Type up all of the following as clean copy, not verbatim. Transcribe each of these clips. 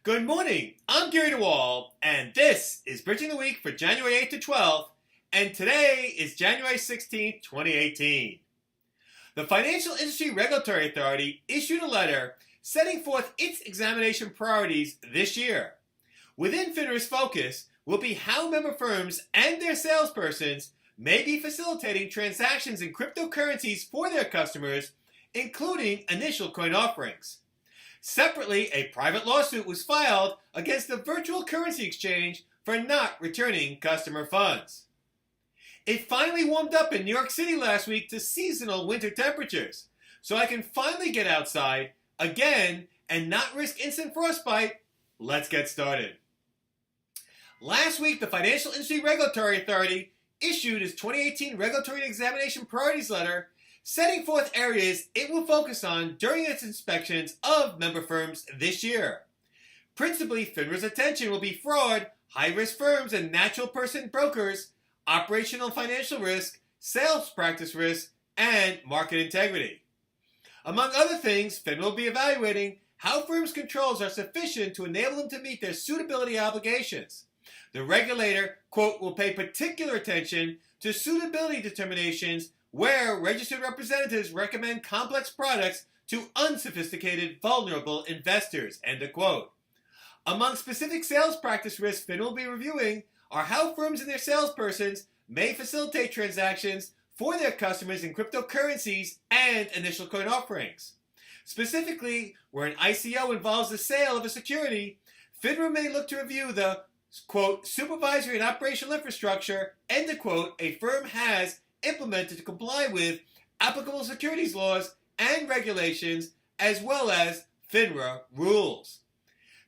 Good morning, I'm Gary DeWaal, and this is Bridging the Week for January 8th to 12th, and today is January 16th, 2018. The Financial Industry Regulatory Authority issued a letter setting forth its examination priorities this year. Within FINRA's focus will be how member firms and their salespersons may be facilitating transactions in cryptocurrencies for their customers, including initial coin offerings. Separately, a private lawsuit was filed against the virtual currency exchange for not returning customer funds. It finally warmed up in New York City last week to seasonal winter temperatures, so I can finally get outside again and not risk instant frostbite. Let's get started. Last week, the Financial Industry Regulatory Authority issued its 2018 Regulatory Examination Priorities Letter, setting forth areas it will focus on during its inspections of member firms this year. Principally, FINRA's attention will be fraud, high-risk firms and natural person brokers, operational financial risk, sales practice risk, and market integrity. Among other things, FINRA will be evaluating how firms' controls are sufficient to enable them to meet their suitability obligations. The regulator, quote, will pay particular attention to suitability determinations where registered representatives recommend complex products to unsophisticated, vulnerable investors, end of quote. Among specific sales practice risks FINRA will be reviewing are how firms and their salespersons may facilitate transactions for their customers in cryptocurrencies and initial coin offerings. Specifically, where an ICO involves the sale of a security, FINRA may look to review the, quote, supervisory and operational infrastructure, end of quote, a firm has implemented to comply with applicable securities laws and regulations, as well as FINRA rules.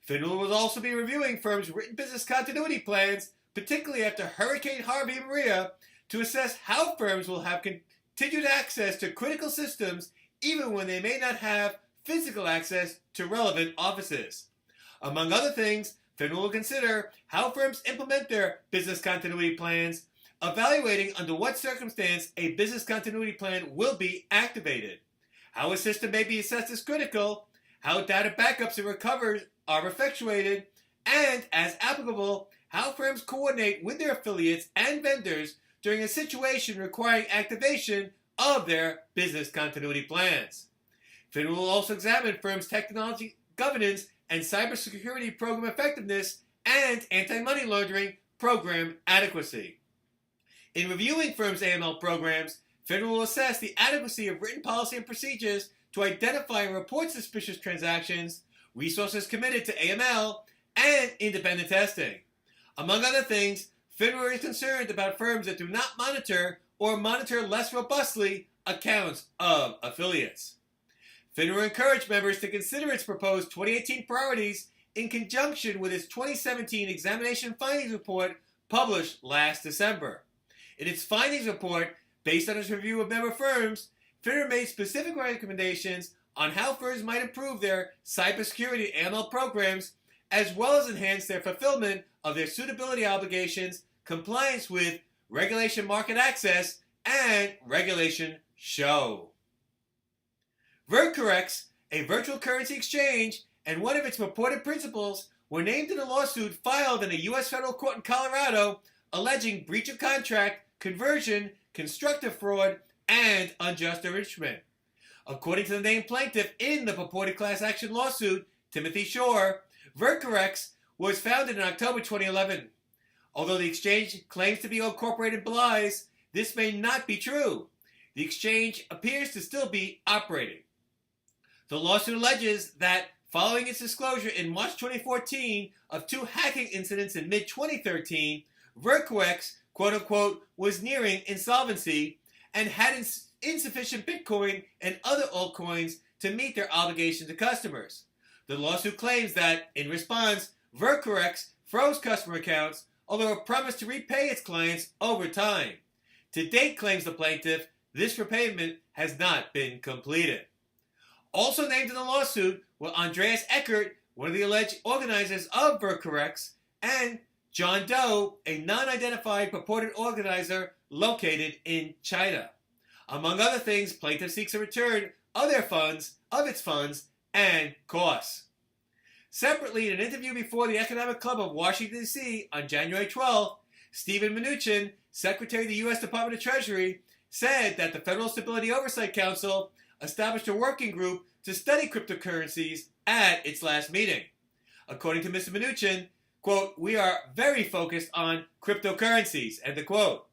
FINRA will also be reviewing firms' written business continuity plans, particularly after Hurricane Harvey and Maria, to assess how firms will have continued access to critical systems even when they may not have physical access to relevant offices. Among other things, FINRA will consider how firms implement their business continuity plans, evaluating under what circumstance a business continuity plan will be activated, how a system may be assessed as critical, how data backups and recoveries are effectuated, and, as applicable, how firms coordinate with their affiliates and vendors during a situation requiring activation of their business continuity plans. FINRA will also examine firms' technology governance and cybersecurity program effectiveness and anti-money laundering program adequacy. In reviewing firms' AML programs, FINRA will assess the adequacy of written policy and procedures to identify and report suspicious transactions, resources committed to AML, and independent testing. Among other things, FINRA is concerned about firms that do not monitor or monitor less robustly accounts of affiliates. FINRA encouraged members to consider its proposed 2018 priorities in conjunction with its 2017 Examination Findings Report published last December. In its findings report, based on its review of member firms, FINRA made specific recommendations on how firms might improve their cybersecurity AML programs, as well as enhance their fulfillment of their suitability obligations, compliance with Regulation Market Access, and Regulation Show. VirtCorrex, a virtual currency exchange, and one of its purported principals were named in a lawsuit filed in a U.S. federal court in Colorado alleging breach of contract, conversion, constructive fraud, and unjust enrichment. According to the named plaintiff in the purported class action lawsuit, Timothy Shore, VirtCorrex was founded in October 2011. Although the exchange claims to be incorporated in Belize, this may not be true. The exchange appears to still be operating. The lawsuit alleges that following its disclosure in March 2014 of two hacking incidents in mid-2013, VirtCorrex, quote-unquote, was nearing insolvency and had insufficient Bitcoin and other altcoins to meet their obligation to customers. The lawsuit claims that, in response, VirtCorrex froze customer accounts, although it promised to repay its clients over time. To date, claims the plaintiff, this repayment has not been completed. Also named in the lawsuit were Andreas Eckert, one of the alleged organizers of VirtCorrex, and John Doe, a non-identified purported organizer located in China. Among other things, plaintiff seeks a return of its funds and costs. Separately, in an interview before the Economic Club of Washington, D.C. on January 12th, Katten Muchin, Secretary of the U.S. Department of Treasury, said that the Federal Stability Oversight Council established a working group to study cryptocurrencies at its last meeting. According to Mr. Muchin, quote, "We are very focused on cryptocurrencies," end of quote.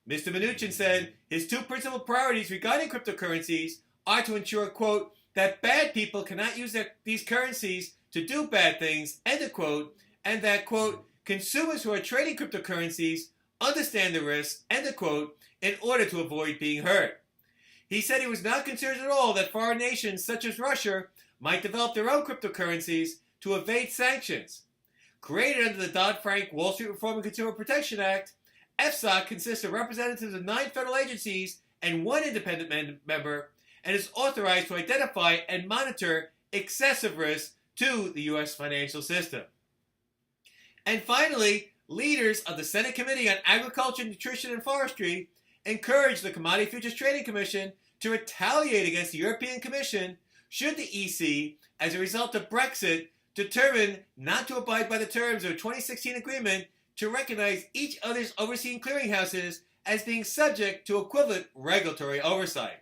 Mr. Muchin said his two principal priorities regarding cryptocurrencies are to ensure, quote, "that bad people cannot use these currencies to do bad things," end of quote, and that, quote, "consumers who are trading cryptocurrencies understand the risks," end of quote, in order to avoid being hurt. He said he was not concerned at all that foreign nations such as Russia might develop their own cryptocurrencies to evade sanctions. Created under the Dodd-Frank Wall Street Reform and Consumer Protection Act, FSOC consists of representatives of 9 federal agencies and 1 independent member, and is authorized to identify and monitor excessive risks to the U.S. financial system. And finally, leaders of the Senate Committee on Agriculture, Nutrition, and Forestry encouraged the Commodity Futures Trading Commission to retaliate against the European Commission should the EC, as a result of Brexit, determine not to abide by the terms of a 2016 agreement to recognize each other's overseeing clearinghouses as being subject to equivalent regulatory oversight.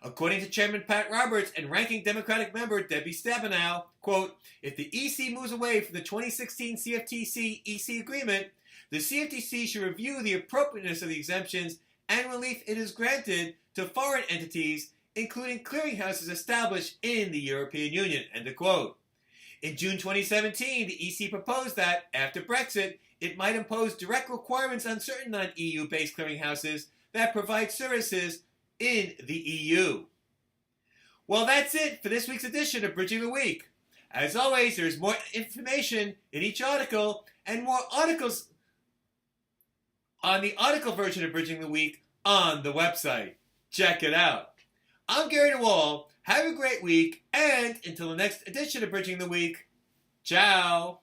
According to Chairman Pat Roberts and Ranking Democratic Member Debbie Stabenow, quote, "If the EC moves away from the 2016 CFTC-EC agreement, the CFTC should review the appropriateness of the exemptions and relief it has granted to foreign entities, including clearinghouses established in the European Union," end of quote. In June 2017, the EC proposed that, after Brexit, it might impose direct requirements on certain non-EU-based clearinghouses that provide services in the EU. Well, that's it for this week's edition of Bridging the Week. As always, there's more information in each article and more articles on the article version of Bridging the Week on the website. Check it out. I'm Gary DeWaal. Have a great week, and until the next edition of Bridging the Week, ciao.